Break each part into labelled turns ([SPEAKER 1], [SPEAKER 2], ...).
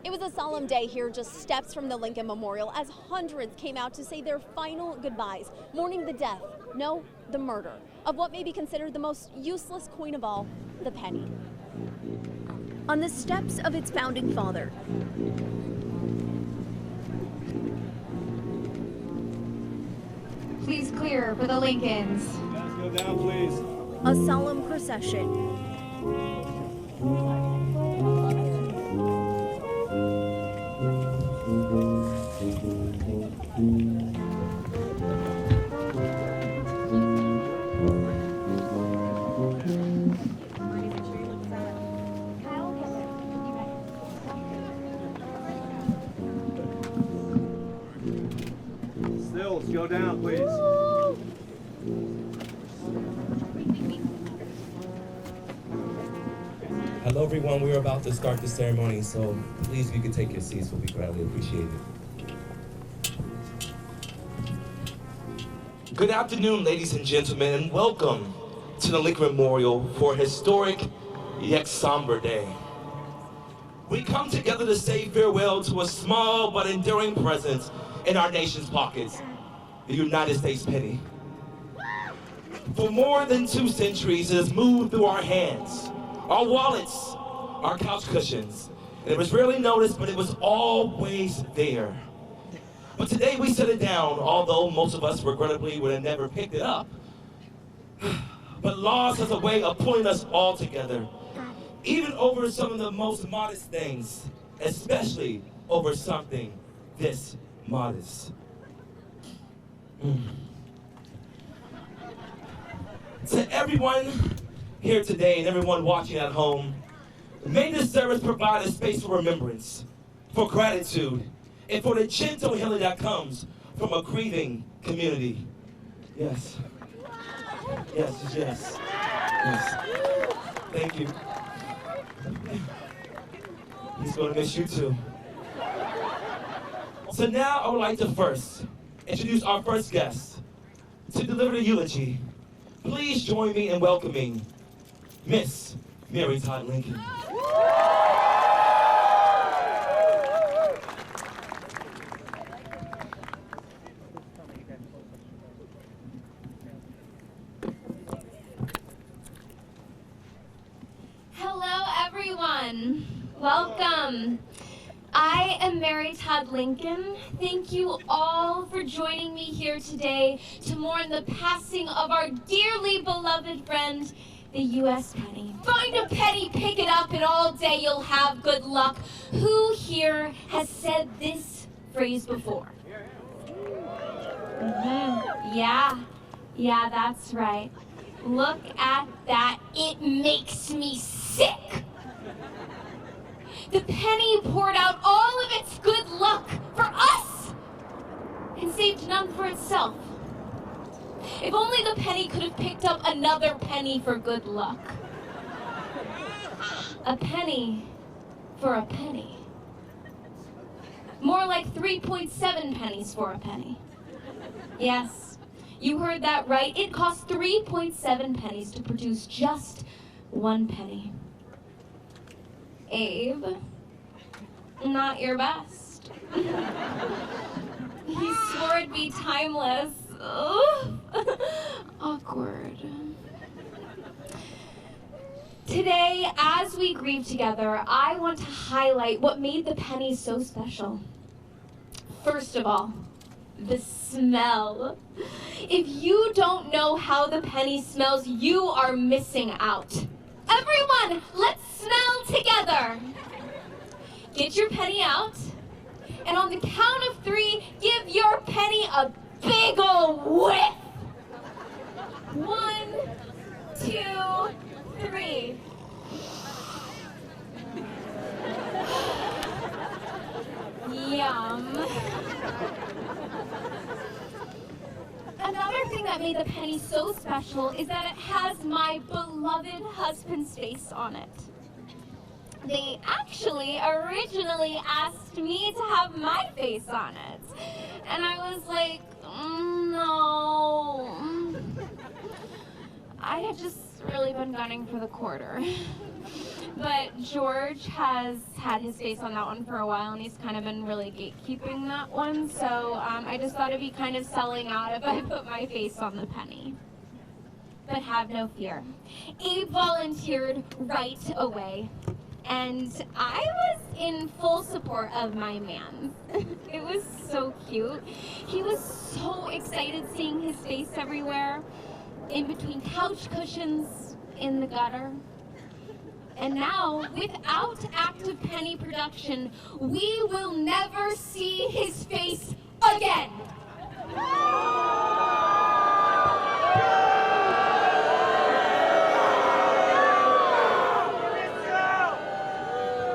[SPEAKER 1] It was a solemn day here just steps from the Lincoln Memorial as hundreds came out to say their final goodbyes, mourning the death, no, the murder, of what may be considered the most useless coin of all, the penny. On the steps of its founding father,
[SPEAKER 2] please clear for the Lincolns.
[SPEAKER 3] Guys, go down, please.
[SPEAKER 1] a solemn procession.
[SPEAKER 3] Stills, go down, please.
[SPEAKER 4] Hello everyone, we're about to start the ceremony, so please if you could take your seats, we'll be greatly appreciated. Good afternoon, ladies and gentlemen, and welcome to the Lincoln Memorial for a historic yet somber day. We come together to say farewell to a small but enduring presence in our nation's pockets, the United States penny. For more than 2 centuries, it has moved through our hands, our wallets, our couch cushions. And it was rarely noticed, but it was always there. But today we set it down, although most of us regrettably would have never picked it up. But laws has a way of pulling us all together, even over some of the most modest things, especially over something this modest. To everyone here today and everyone watching at home, may this service provide a space for remembrance, for gratitude, and for the gentle healing that comes from a grieving community. Yes. Yes, yes, yes. Thank you. He's gonna miss you too. So now I would like to first introduce our first guest to deliver the eulogy. Please join me in welcoming Miss Mary Todd Lincoln.
[SPEAKER 2] Hello, everyone. Welcome. I am Mary Todd Lincoln. Thank you all for joining me here today to mourn the passing of our dearly beloved friend, the U.S. penny. Find a penny, pick it up, and all day you'll have good luck. Who here has said this phrase before? Yeah, that's right. Look at that. It makes me sick. The penny poured out all of its good luck for us and saved none for itself. If only the penny could have picked up another penny for good luck. A penny for a penny. More like 3.7 pennies for a penny. Yes, you heard that right. It cost 3.7 pennies to produce just 1 penny. Abe, not your best. He swore it'd be timeless. Ugh. Awkward. Today, as we grieve together, I want to highlight what made the penny so special. First of all, the smell. If you don't know how the penny smells, you are missing out. Everyone, let's smell together. Get your penny out, and on the count of 3, give your penny a big ol' whiff. 1, 2, 3. Yum. Another thing that made the penny so special is that it has my beloved husband's face on it. They actually originally asked me to have my face on it. And I was like, no. I had just really been gunning for the quarter. but George has had his face on that one for a while, and he's kind of been really gatekeeping that one, so I just thought it'd be kind of selling out if I put my face on the penny. But have no fear. Abe volunteered right away, and I was in full support of my man. It was so cute. He was so excited seeing his face everywhere, in between couch cushions, in the gutter. And now, without active penny production, we will never see his face again.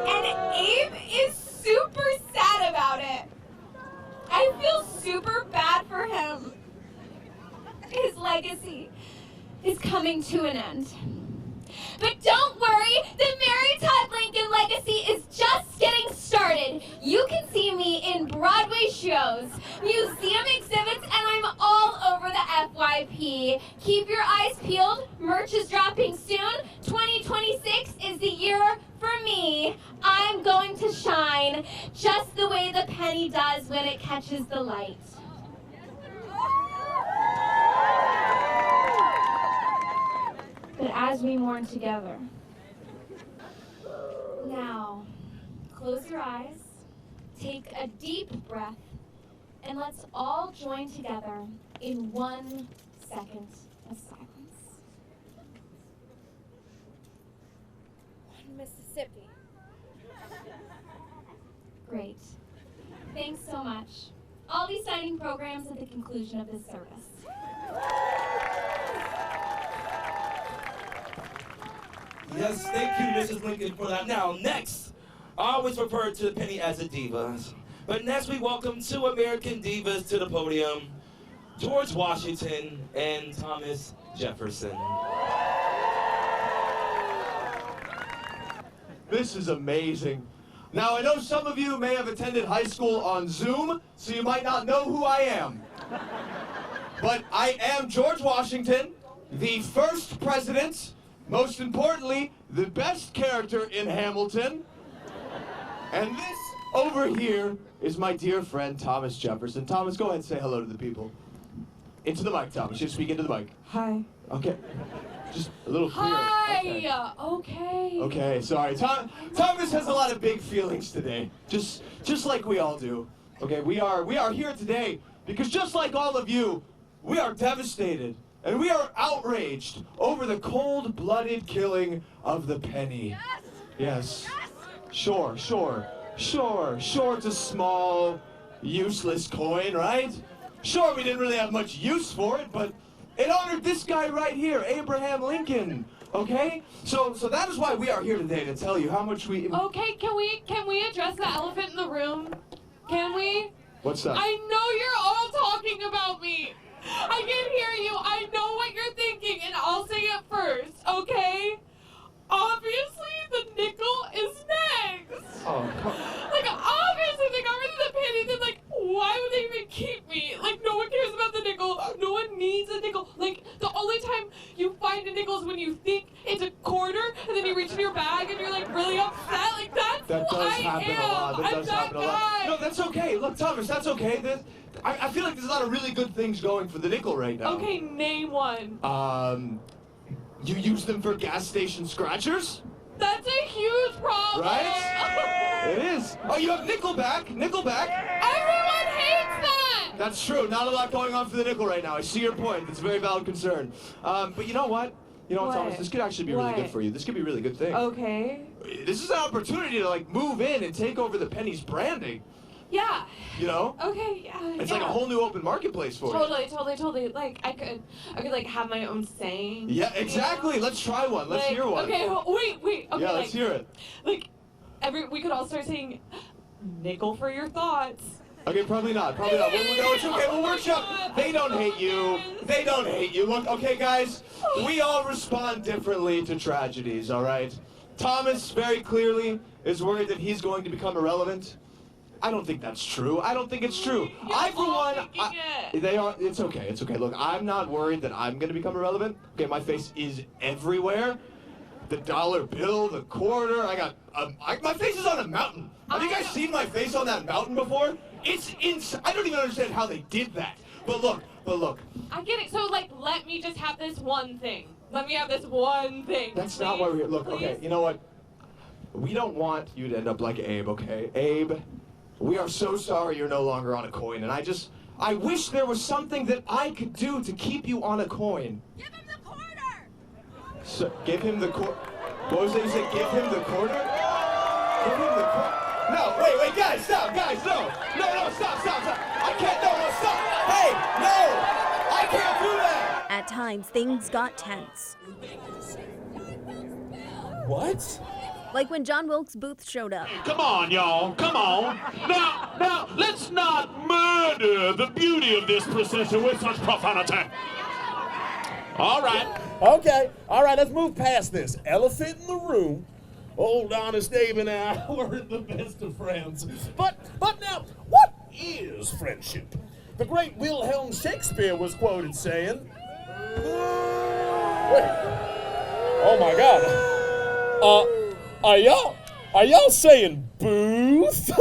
[SPEAKER 2] And Abe is super sad about it. I feel super bad for him. His legacy is coming to an end. But don't worry, the Mary Todd Lincoln legacy is just getting started. You can see me in Broadway shows, museum exhibits, and I'm all over the FYP. Keep your eyes peeled. Merch is dropping soon. 2026 is the year for me. I'm going to shine just the way the penny does when it catches the light. But as we mourn together, now close your eyes, take a deep breath, and let's all join together in 1 second of silence.
[SPEAKER 1] One Mississippi.
[SPEAKER 2] Great. Thanks so much. I'll be signing programs at the conclusion of this service.
[SPEAKER 4] Yes, thank you, Mrs. Lincoln, for that. Now, next, I always refer to the penny as a diva. But next we welcome two American divas to the podium, George Washington and Thomas Jefferson.
[SPEAKER 5] This is amazing. Now, I know some of you may have attended high school on Zoom, so you might not know who I am. But I am George Washington, the first president, most importantly, the best character in Hamilton. And this over here is my dear friend, Thomas Jefferson. Thomas, go ahead and say hello to the people. Into the mic, Thomas. You speak into the mic.
[SPEAKER 6] Hi.
[SPEAKER 5] Okay. Just a little clearer.
[SPEAKER 6] Hi. Okay.
[SPEAKER 5] Okay, sorry. Thomas has a lot of big feelings today, just like we all do. Okay, we are here today because just like all of you, we are devastated and we are outraged over the cold-blooded killing of the penny. Yes. Sure. It's a small, useless coin, right? Sure, we didn't really have much use for it, but it honored this guy right here, Abraham Lincoln. Okay? So that is why we are here today, to tell you how much we...
[SPEAKER 6] Okay, can we address the elephant in the room? Can we?
[SPEAKER 5] What's that?
[SPEAKER 6] I know you're all talking about me. I can hear you. I know what you're thinking, and I'll say it first, okay? Obviously, the nickel is next.
[SPEAKER 5] Oh,
[SPEAKER 6] Like, obviously, they got rid of the penny. Then, like, why would they even keep me? Like, no one cares about the nickel. No one needs a nickel. Like, the only time you find a nickel is when you think it's a quarter, and then you reach in your bag, and you're, like, really upset. Like, that's
[SPEAKER 5] that
[SPEAKER 6] who
[SPEAKER 5] does
[SPEAKER 6] I
[SPEAKER 5] happen
[SPEAKER 6] am.
[SPEAKER 5] a lot. That
[SPEAKER 6] I'm
[SPEAKER 5] does
[SPEAKER 6] that
[SPEAKER 5] happen a lot.
[SPEAKER 6] guy.
[SPEAKER 5] No, that's okay. Look, Thomas, that's okay. I feel like there's a lot of really good things going for the nickel right now.
[SPEAKER 6] Okay, name one.
[SPEAKER 5] You use them for gas station scratchers?
[SPEAKER 6] That's a huge problem.
[SPEAKER 5] Right? It is. Oh, you have Nickelback.
[SPEAKER 6] Everyone hates that.
[SPEAKER 5] That's true. Not a lot going on for the nickel right now. I see your point. It's a very valid concern. But you know what?
[SPEAKER 6] What?
[SPEAKER 5] Thomas, this could actually be really
[SPEAKER 6] What?
[SPEAKER 5] good for you. This could be a really good thing.
[SPEAKER 6] Okay.
[SPEAKER 5] This is an opportunity to, like, move in and take over the penny's branding.
[SPEAKER 6] Yeah.
[SPEAKER 5] You know?
[SPEAKER 6] Okay, yeah.
[SPEAKER 5] It's like a whole new open marketplace for you.
[SPEAKER 6] Totally. Like, I could like have my own saying.
[SPEAKER 5] Yeah, exactly. Let's try one. Let's hear one.
[SPEAKER 6] Okay, wait. Okay,
[SPEAKER 5] Yeah, let's hear it.
[SPEAKER 6] Like, we could all start saying, nickel for your thoughts.
[SPEAKER 5] Okay, probably not. No, it's okay. We'll workshop. They don't hate you. Look, okay, guys, we all respond differently to tragedies, all right? Thomas, very clearly, is worried that he's going to become irrelevant. I don't think that's true. I don't think it's true. I, for one, they are. It's okay. Look, I'm not worried that I'm going to become irrelevant. Okay, my face is everywhere. the dollar bill, the quarter. I got, my face is on a mountain. Have you guys seen my face on that mountain before? It's insane. I don't even understand how they did that. But look.
[SPEAKER 6] I get it. So, like, let me just have this one thing. Let me have this one thing.
[SPEAKER 5] That's
[SPEAKER 6] please,
[SPEAKER 5] not why we're here. Look,
[SPEAKER 6] please.
[SPEAKER 5] okay, you know what? We don't want you to end up like Abe, okay? Abe, we are so sorry you're no longer on a coin, and I wish there was something that I could do to keep you on a coin.
[SPEAKER 1] Give him the quarter!
[SPEAKER 5] So, give him the quarter? What was it you said? Give him the quarter? Give him the quarter? No, wait, guys, stop, guys, no, stop. I can't, no, stop. Hey, no, I can't do that.
[SPEAKER 1] At times, things got tense.
[SPEAKER 7] What?
[SPEAKER 1] Like when John Wilkes Booth showed up.
[SPEAKER 8] Come on, y'all. Come on. Now, let's not murder the beauty of this procession with such profanity. All right.
[SPEAKER 7] Okay, all right, let's move past this. Elephant in the room. Old Honest Abe and I were the best of friends. But now, what is friendship? The great Wilhelm Shakespeare was quoted saying, wait, oh my God. Are y'all saying Booth?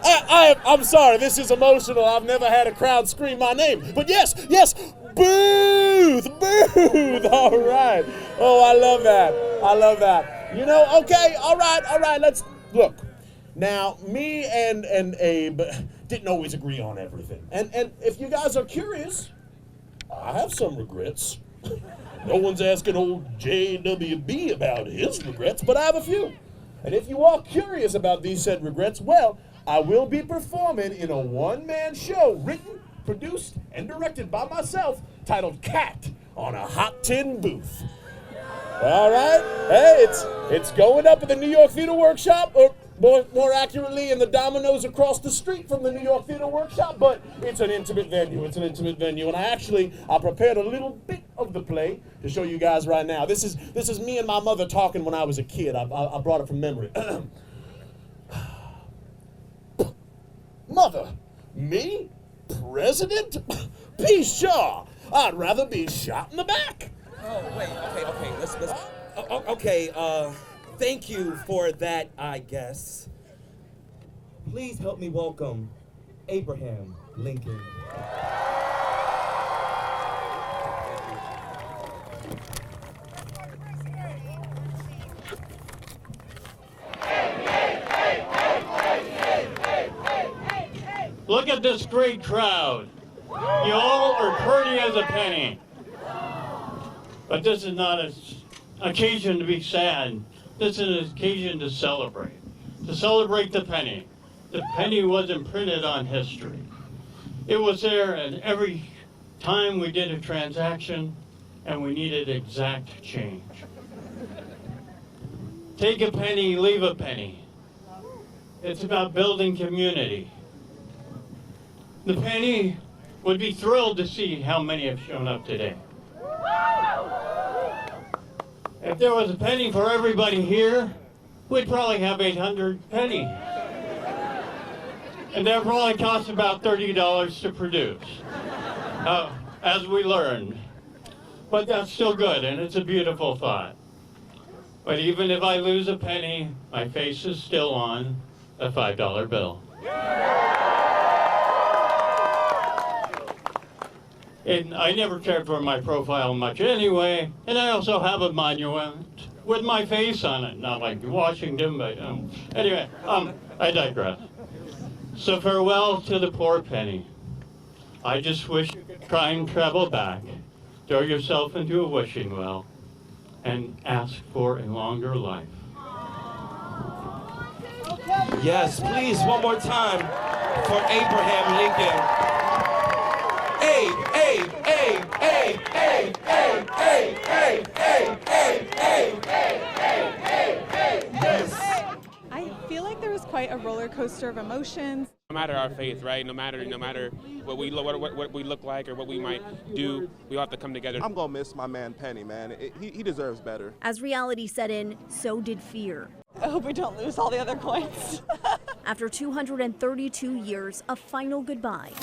[SPEAKER 7] I'm sorry, this is emotional. I've never had a crowd scream my name. But yes, Booth! All right. Oh, I love that. You know, okay, all right, let's look. Now, me and Abe didn't always agree on everything. And if you guys are curious, I have some regrets. No one's asking old JWB about his regrets, but I have a few. And if you are curious about these said regrets, well, I will be performing in a one-man show written, produced, and directed by myself titled Cat on a Hot Tin Booth. All right, hey, it's going up at the New York Theater Workshop, or more accurately in the Domino's across the street from the New York Theater Workshop, but it's an intimate venue, and I prepared a little bit of the play to show you guys right now. This is me and my mother talking when I was a kid. I brought it from memory. Mother, me? President? Pshaw! I'd rather be shot in the back.
[SPEAKER 9] Oh, wait, okay, let's okay, thank you for that, I guess.
[SPEAKER 4] Please help me welcome Abraham Lincoln.
[SPEAKER 8] Look at this great crowd. You all are pretty as a penny. But this is not an occasion to be sad. This is an occasion to celebrate. To celebrate the penny. The penny wasn't printed on history. It was there, and every time we did a transaction and we needed exact change. Take a penny, leave a penny. It's about building community. The penny would be thrilled to see how many have shown up today. If there was a penny for everybody here, we'd probably have 800 pennies. And that probably costs about $30 to produce, as we learned. But that's still good, and it's a beautiful thought. But even if I lose a penny, my face is still on a $5 bill. And I never cared for my profile much anyway, and I also have a monument with my face on it, not like Washington, but anyway, I digress. So farewell to the poor penny. I just wish you could try and travel back, throw yourself into a wishing well, and ask for a longer life.
[SPEAKER 4] Yes, please, one more time for Abraham Lincoln. Abe. Yes.
[SPEAKER 10] I feel like there was quite a roller coaster of emotions.
[SPEAKER 11] No matter our faith, right? No matter what we look like or what we might do, we all have to come together.
[SPEAKER 12] I'm gonna miss my man Penny, man. He deserves better.
[SPEAKER 1] As reality set in, so did fear.
[SPEAKER 10] I hope we don't lose all the other coins.
[SPEAKER 1] After 232 years, a final goodbye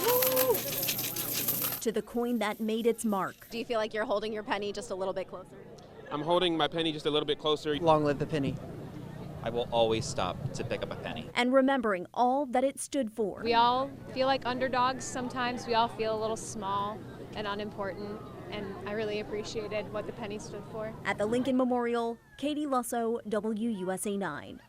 [SPEAKER 1] to the coin that made its mark. Do you feel like you're holding your penny just a little bit closer?
[SPEAKER 11] I'm holding my penny just a little bit closer.
[SPEAKER 13] Long live the penny.
[SPEAKER 14] I will always stop to pick up a penny.
[SPEAKER 1] And remembering all that it stood for.
[SPEAKER 15] We all feel like underdogs sometimes. We all feel a little small and unimportant. And I really appreciated what the penny stood for.
[SPEAKER 1] At the Lincoln Memorial, Katie Lusso, WUSA 9.